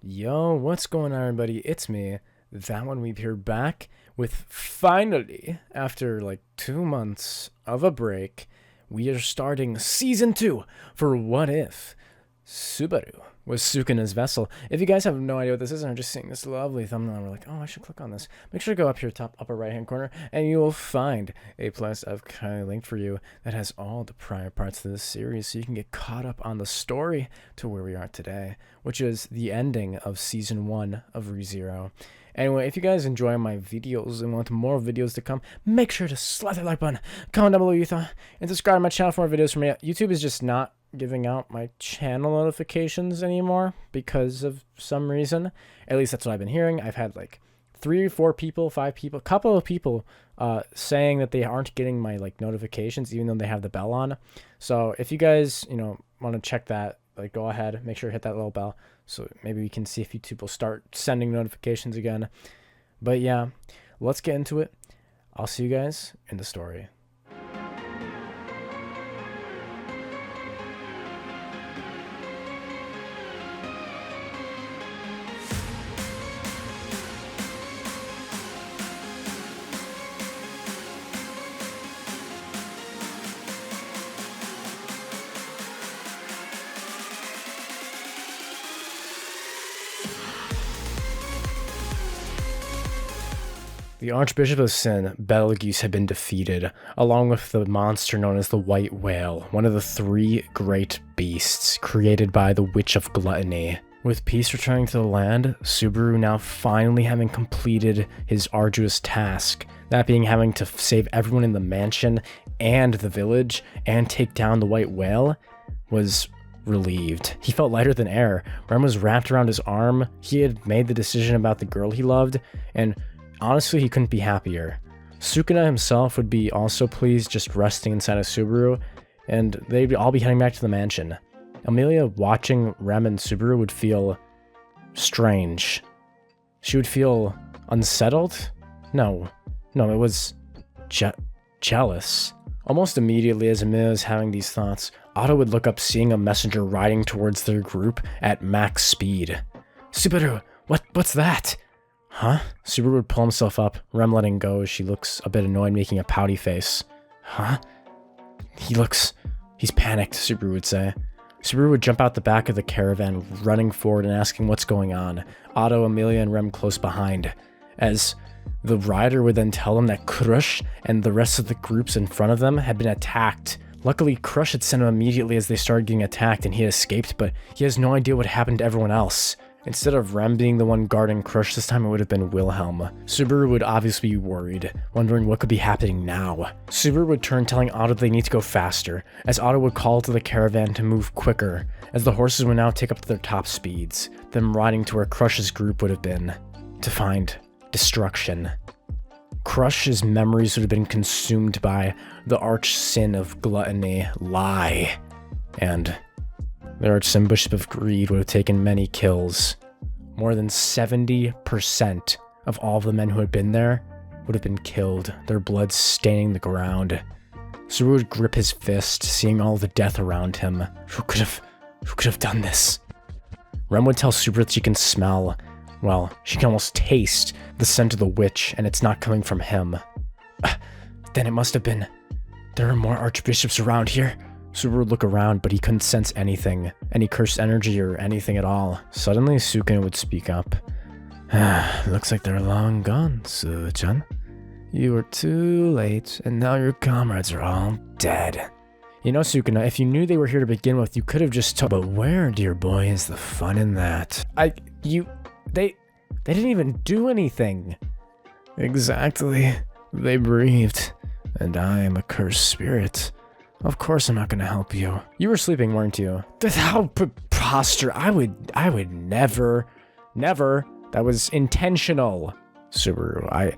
Yo, what's going on, everybody? It's me, that one we've here back with finally, after like 2 months of a break, we are starting season 2 for What If Subaru was Sukuna's vessel. If you guys have no idea what this is and are just seeing this lovely thumbnail and we're like, oh, I should click on this, make sure to go up here top upper right hand corner and you will find a playlist I've kindly linked for you that has all the prior parts of this series so you can get caught up on the story to where we are today, which is the ending of season 1 of ReZero. Anyway, if you guys enjoy my videos and want more videos to come, make sure to slap that like button, comment down below what you thought, and subscribe to my channel for more videos from me. YouTube is just not giving out my channel notifications anymore because of some reason. At least that's what I've been hearing. I've had like 3 or 4 people, 5 people, a couple of people saying that they aren't getting my like notifications even though they have the bell on. So if you guys, want to check that, like go ahead, make sure to hit that little bell so maybe we can see if YouTube will start sending notifications again. But yeah, let's get into it. I'll see you guys in the story. The Archbishop of Sin, Betelgeuse, had been defeated, along with the monster known as the White Whale, one of the 3 great beasts created by the Witch of Gluttony. With peace returning to the land, Subaru now finally having completed his arduous task, that being having to save everyone in the mansion and the village and take down the White Whale, was relieved. He felt lighter than air. Rem was wrapped around his arm. He had made the decision about the girl he loved, and honestly, he couldn't be happier. Sukuna himself would be also pleased just resting inside of Subaru, and they'd all be heading back to the mansion. Emillia, watching Rem and Subaru, would feel strange. She would feel unsettled? No, it was jealous. Almost immediately as Emillia was having these thoughts, Otto would look up seeing a messenger riding towards their group at max speed. Subaru, what's that? Huh? Subaru would pull himself up, Rem letting go as she looks a bit annoyed, making a pouty face. Huh? He's panicked, Subaru would say. Subaru would jump out the back of the caravan, running forward and asking what's going on, Otto, Emillia, and Rem close behind. As the rider would then tell them that Crush and the rest of the groups in front of them had been attacked. Luckily, Crush had sent him immediately as they started getting attacked and he had escaped, but he has no idea what happened to everyone else. Instead of Rem being the one guarding Crush this time, it would have been Wilhelm. Subaru would obviously be worried, wondering what could be happening now. Subaru would turn telling Otto they need to go faster, as Otto would call to the caravan to move quicker, as the horses would now take up to their top speeds, them riding to where Crush's group would have been, to find destruction. Crush's memories would have been consumed by the arch sin of gluttony, lie, and the Archbishop of Greed would have taken many kills. More than 70% of all of the men who had been there would have been killed, their blood staining the ground. Subaru would grip his fist, seeing all the death around him. Who could have done this? Rem would tell Subaru that she can smell, well, she can almost taste the scent of the witch, and it's not coming from him. Then it must have been. There are more archbishops around here. Subaru would look around, but he couldn't sense anything, any cursed energy or anything at all. Suddenly, Sukuna would speak up. Looks like they're long gone, Su-chan. You were too late, and now your comrades are all dead. You know, Sukuna, if you knew they were here to begin with, you could have just told. But where, dear boy, is the fun in that? They didn't even do anything. Exactly. They breathed, and I am a cursed spirit. Of course I'm not gonna help you. You were sleeping, weren't you? How preposterous. I would never. That was intentional. Subaru,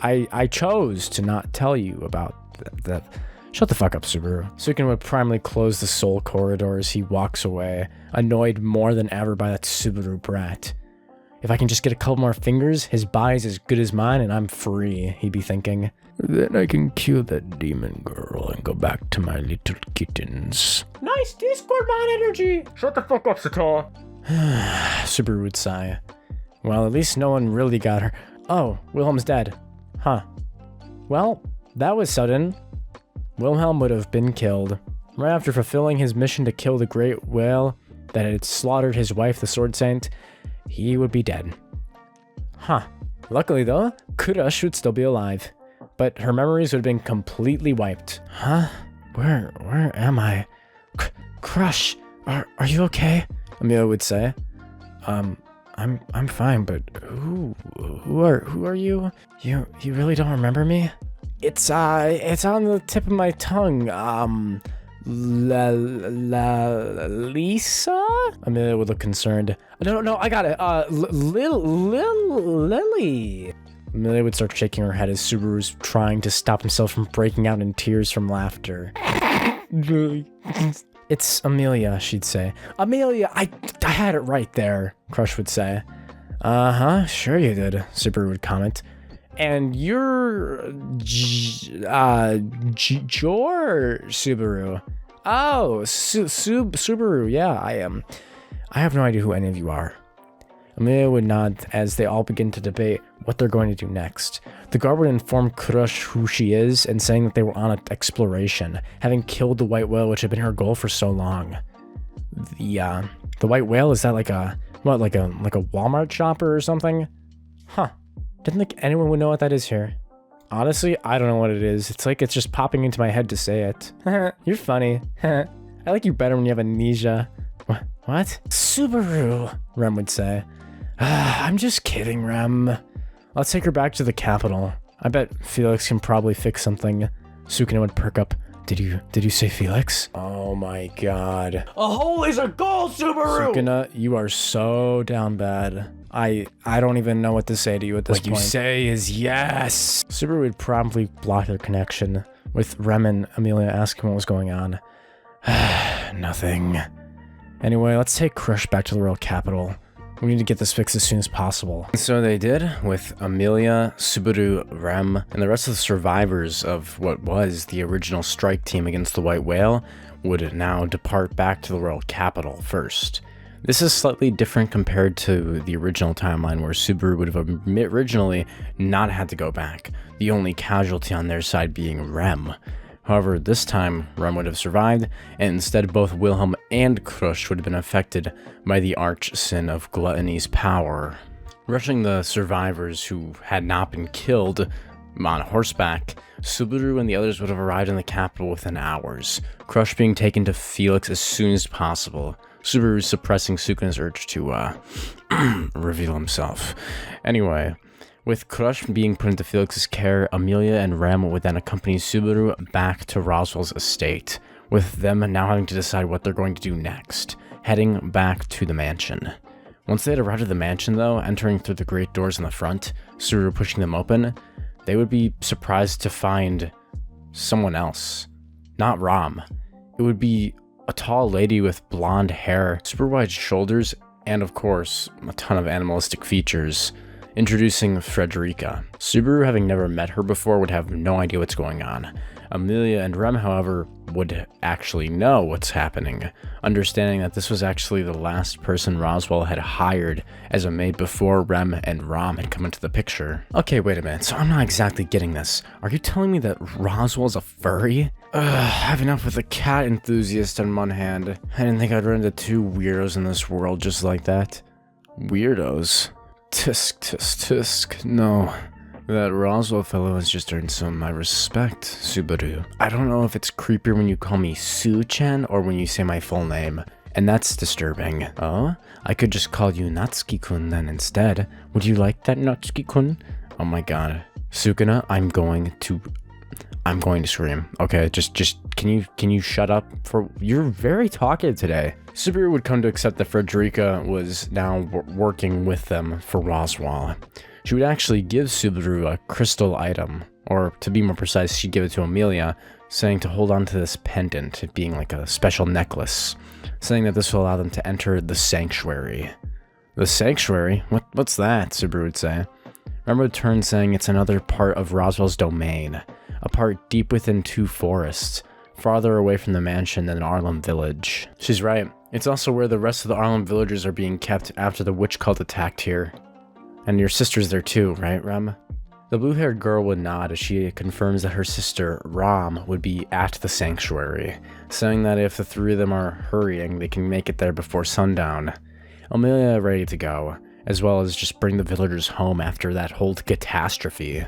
I chose to not tell you about that. Shut the fuck up, Subaru. Sukuna would primarily close the soul corridor as he walks away, annoyed more than ever by that Subaru brat. If I can just get a couple more fingers, his body's as good as mine and I'm free, he'd be thinking. Then I can kill that demon girl and go back to my little kittens. Nice Discord mod energy! Shut the fuck up, Sator! Subaru would sigh. Well, at least no one really got her. Oh, Wilhelm's dead. Huh. Well, that was sudden. Wilhelm would have been killed. Right after fulfilling his mission to kill the great whale that had slaughtered his wife, the Sword Saint, he would be dead. Huh. Luckily though, Krush would still be alive, but her memories would have been completely wiped. Huh? Where am I? Crush, are you okay? Emillia would say. I'm fine, but who are you? You really don't remember me? It's on the tip of my tongue. Lisa? Emillia would look concerned. No, I got it. Lily. Emillia would start shaking her head as Subaru's trying to stop himself from breaking out in tears from laughter. It's Emillia, she'd say. Emillia, I had it right there, Crush would say. Sure you did, Subaru would comment. And you're Subaru. Oh, Subaru, yeah, I am. I have no idea who any of you are. Emillia would nod as they all begin to debate what they're going to do next. The guard would inform Krush who she is and saying that they were on an exploration, having killed the white whale, which had been her goal for so long. The white whale, is that like a Walmart shopper or something? Huh. Didn't think anyone would know what that is here. Honestly, I don't know what it is. It's like it's just popping into my head to say it. You're funny. I like you better when you have amnesia. What? Subaru, Rem would say. I'm just kidding, Rem. Let's take her back to the capital. I bet Felix can probably fix something. Sukuna would perk up. Did you say Felix? Oh my god. A hole is a goal, Subaru! Sukuna, you are so down bad. I don't even know what to say to you at this point. What you say is yes! Subaru would promptly block their connection, with Rem and Emillia asking what was going on. Nothing. Anyway, let's take Crush back to the royal capital. We need to get this fixed as soon as possible. And so they did, with Emillia, Subaru, Rem, and the rest of the survivors of what was the original strike team against the White Whale would now depart back to the royal capital first. This is slightly different compared to the original timeline where Subaru would have originally not had to go back, the only casualty on their side being Rem. However, this time, Rem would have survived, and instead both Wilhelm and Krush would have been affected by the arch sin of Gluttony's power. Rushing the survivors who had not been killed on horseback, Subaru and the others would have arrived in the capital within hours, Krush being taken to Felix as soon as possible, Subaru suppressing Sukuna's urge to, reveal himself. Anyway, with Krush being put into Felix's care, Emillia and Rem would then accompany Subaru back to Roswaal's estate, with them now having to decide what they're going to do next, heading back to the mansion. Once they had arrived at the mansion though, entering through the great doors in the front, Subaru pushing them open, they would be surprised to find someone else. Not Ram. It would be a tall lady with blonde hair, super wide shoulders, and of course, a ton of animalistic features. Introducing Frederica. Subaru, having never met her before, would have no idea what's going on. Emillia and Rem, however, would actually know what's happening, understanding that this was actually the last person Roswaal had hired as a maid before Rem and Ram had come into the picture. Okay, wait a minute, so I'm not exactly getting this. Are you telling me that Roswaal's a furry? I have enough with a cat enthusiast on one hand. I didn't think I'd run into two weirdos in this world just like that. Weirdos? Tisk. No. That Roswaal fellow has just earned some of my respect, Subaru. I don't know if it's creepier when you call me Su-chan or when you say my full name, and that's disturbing. Oh? I could just call you Natsuki-kun then instead. Would you like that, Natsuki-kun? Oh my god. Sukuna, I'm going to scream. Okay, just can you shut up you're very talkative today. Subaru would come to accept that Frederica was now working with them for Roswaal. She would actually give Subaru a crystal item, or to be more precise, she'd give it to Emillia, saying to hold on to this pendant, it being like a special necklace, saying that this will allow them to enter the sanctuary. The sanctuary? What's that? Subaru would say. Remember would turn saying it's another part of Roswaal's domain, a part deep within two forests, farther away from the mansion than Irlam village. She's right. It's also where the rest of the Irlam villagers are being kept after the witch cult attacked here. And your sister's there too, right, Rem? The blue-haired girl would nod as she confirms that her sister, Ram, would be at the sanctuary, saying that if the three of them are hurrying, they can make it there before sundown. Emillia ready to go, as well as just bring the villagers home after that whole catastrophe.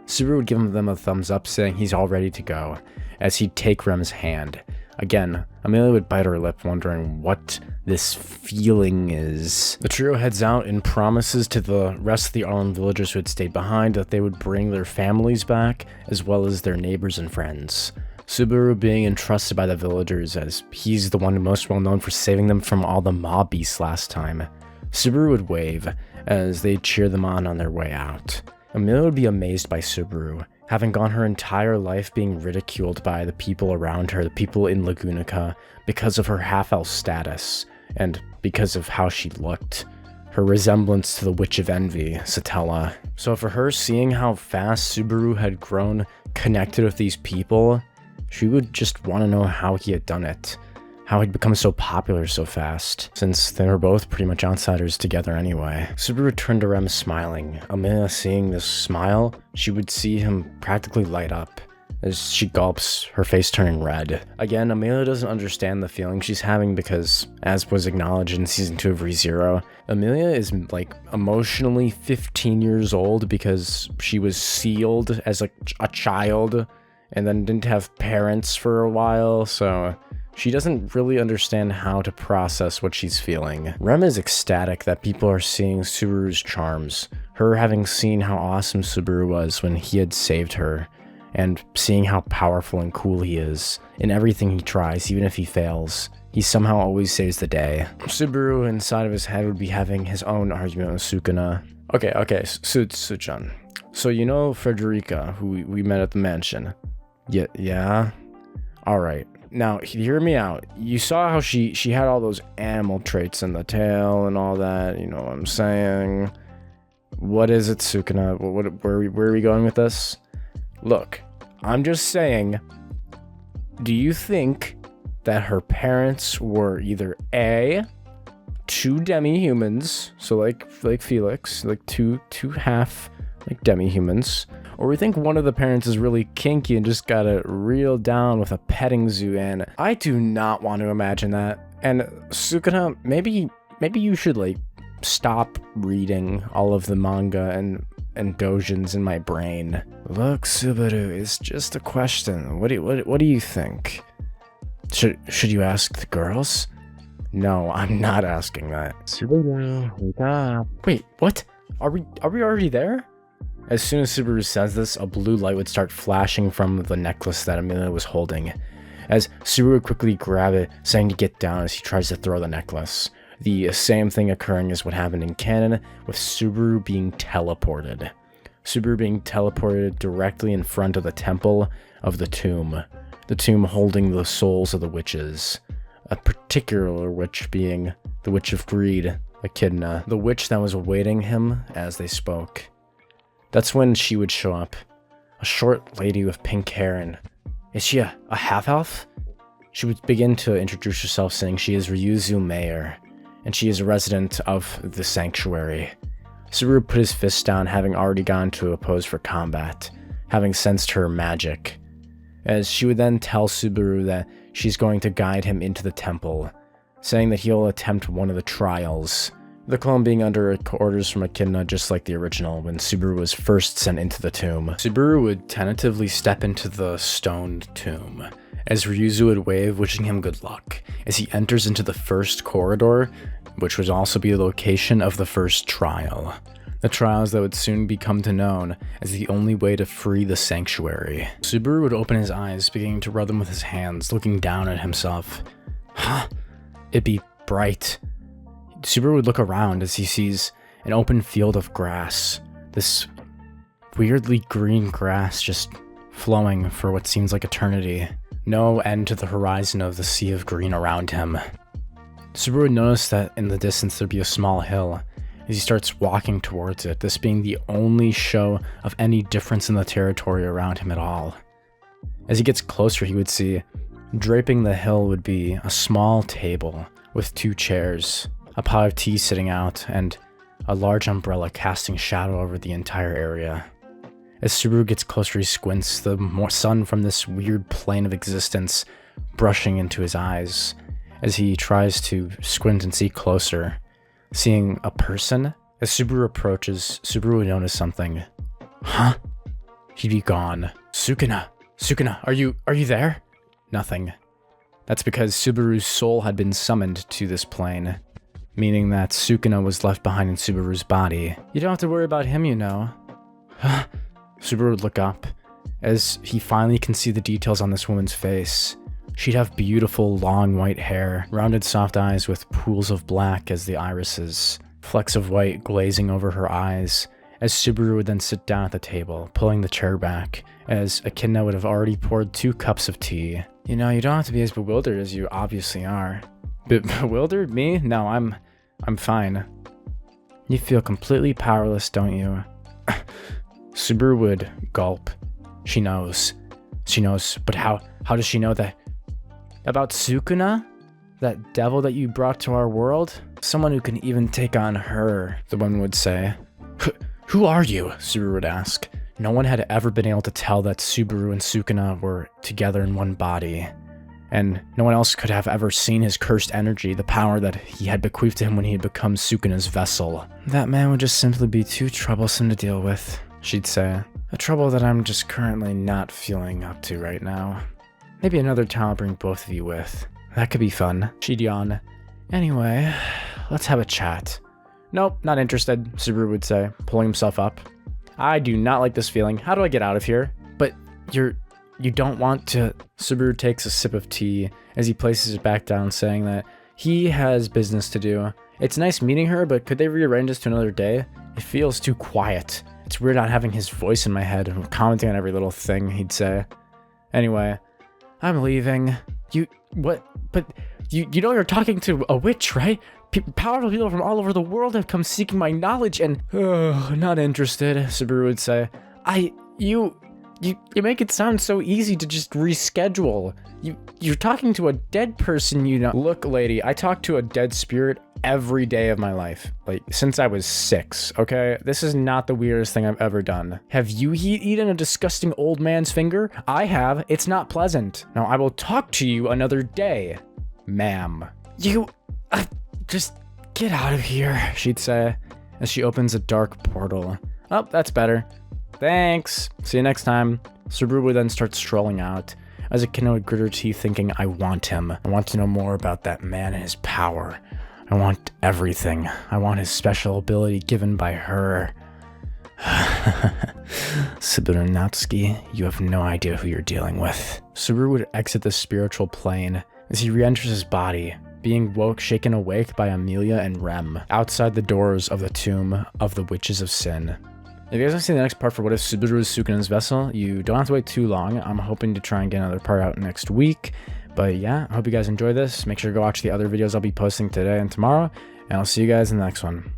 Subaru would give them a thumbs up, saying he's all ready to go, as he'd take Rem's hand. Again, Emillia would bite her lip, wondering what this feeling is. The trio heads out and promises to the rest of the Irlam villagers who had stayed behind that they would bring their families back, as well as their neighbors and friends. Subaru being entrusted by the villagers, as he's the one most well known for saving them from all the mob beasts last time. Subaru would wave, as they cheer them on their way out. Emillia would be amazed by Subaru, having gone her entire life being ridiculed by the people around her, the people in Lagunica, because of her half-elf status, and because of how she looked. Her resemblance to the Witch of Envy, Satella. So for her, seeing how fast Subaru had grown connected with these people, she would just want to know how he had done it. How he'd become so popular so fast, since they were both pretty much outsiders together anyway. Subaru turned to Rem smiling. Emillia seeing this smile, she would see him practically light up. As she gulps, her face turning red. Again, Emillia doesn't understand the feeling she's having because, as was acknowledged in Season 2 of ReZero, Emillia is like emotionally 15 years old because she was sealed as like a child and then didn't have parents for a while, so she doesn't really understand how to process what she's feeling. Rem is ecstatic that people are seeing Subaru's charms, her having seen how awesome Subaru was when he had saved her, and seeing how powerful and cool he is. In everything he tries, even if he fails, he somehow always saves the day. Subaru inside of his head would be having his own argument with Sukuna. Okay, Suchan. So you know Frederica, who we met at the mansion? Yeah? Alright. Now, hear me out. You saw how she had all those animal traits in the tail and all that, you know what I'm saying? What is it, Sukuna? Where are we going with this? Look, I'm just saying, do you think that her parents were either A, two demi-humans, so like Felix, like two half like demi-humans, or we think one of the parents is really kinky and just got it reeled down with a petting zoo, and I do not want to imagine that. And Sukuna, maybe you should like stop reading all of the manga and doujins in my brain. Look, Subaru, it's just a question. What do you think? Should you ask the girls? No, I'm not asking that. Subaru, wake up. Wait, what? Are we already there? As soon as Subaru says this, a blue light would start flashing from the necklace that Emillia was holding, as Subaru would quickly grab it, saying to get down as he tries to throw the necklace. The same thing occurring as what happened in canon, with Subaru being teleported. Subaru being teleported directly in front of the temple of the tomb holding the souls of the witches. A particular witch being the Witch of Greed, Echidna, the witch that was awaiting him as they spoke. That's when she would show up. A short lady with pink hair, and is she a half-elf? She would begin to introduce herself, saying she is Ryuzu Mayor, and she is a resident of the sanctuary. Subaru put his fist down, having already gone to a pose for combat, having sensed her magic, as she would then tell Subaru that she's going to guide him into the temple, saying that he'll attempt one of the trials. The clone being under orders from Echidna, just like the original when Subaru was first sent into the tomb. Subaru would tentatively step into the stoned tomb, as Ryuzu would wave, wishing him good luck, as he enters into the first corridor, which would also be the location of the first trial. The trials that would soon become to known as the only way to free the sanctuary. Subaru would open his eyes, beginning to rub them with his hands, looking down at himself. Huh? It'd be bright. Subaru would look around as he sees an open field of grass. This weirdly green grass just flowing for what seems like eternity. No end to the horizon of the sea of green around him. Subaru would notice that in the distance there'd be a small hill as he starts walking towards it, this being the only show of any difference in the territory around him at all. As he gets closer, he would see, draping the hill would be a small table with 2 chairs, a pot of tea sitting out, and a large umbrella casting shadow over the entire area. As Subaru gets closer, he squints, the sun from this weird plane of existence brushing into his eyes. As he tries to squint and see closer, seeing a person. As Subaru approaches, Subaru would notice something. Huh? He'd be gone. Sukuna, are you there? Nothing. That's because Subaru's soul had been summoned to this plane, meaning that Sukuna was left behind in Subaru's body. You don't have to worry about him, you know. Subaru would look up, as he finally can see the details on this woman's face. She'd have beautiful, long white hair, rounded soft eyes with pools of black as the irises, flecks of white glazing over her eyes, as Subaru would then sit down at the table, pulling the chair back, as Echidna would have already poured 2 cups of tea. You know, you don't have to be as bewildered as you obviously are. Bewildered? Me? No, I'm fine. You feel completely powerless, don't you? Subaru would gulp. She knows, but how does she know that? About Sukuna? That devil that you brought to our world? Someone who can even take on her, the woman would say. Who are you? Subaru would ask. No one had ever been able to tell that Subaru and Sukuna were together in one body. And no one else could have ever seen his cursed energy, the power that he had bequeathed to him when he had become Sukuna's vessel. That man would just simply be too troublesome to deal with, she'd say. A trouble that I'm just currently not feeling up to right now. Maybe another time I'll bring both of you with. That could be fun. She'd yawn. Anyway, let's have a chat. Nope, not interested, Subaru would say, pulling himself up. I do not like this feeling. How do I get out of here? But you don't want to... Subaru takes a sip of tea as he places it back down, saying that he has business to do. It's nice meeting her, but could they rearrange this to another day? It feels too quiet. It's weird not having his voice in my head and commenting on every little thing he'd say. Anyway, I'm leaving. What? But you know you're talking to a witch, right? Powerful people from all over the world have come seeking my knowledge and... not interested, Subaru would say. You make it sound so easy to just reschedule. You're talking to a dead person, you know. Look, lady, I talk to a dead spirit every day of my life. Like, since I was 6, okay? This is not the weirdest thing I've ever done. Have you eaten a disgusting old man's finger? I have. It's not pleasant. Now, I will talk to you another day, ma'am. Just get out of here, she'd say, as she opens a dark portal. Oh, that's better. Thanks. See you next time. Subaru would then start strolling out, as Echidna would grit her teeth thinking, I want him. I want to know more about that man and his power. I want everything. I want his special ability given by her. Subaru Natsuki, you have no idea who you're dealing with. Subaru would exit the spiritual plane as he re-enters his body, being shaken awake by Emillia and Rem, outside the doors of the tomb of the Witches of Sin. If you guys want to see the next part for What If Subaru is Sukuna's vessel, you don't have to wait too long. I'm hoping to try and get another part out next week. But yeah, I hope you guys enjoy this. Make sure to go watch the other videos I'll be posting today and tomorrow, and I'll see you guys in the next one.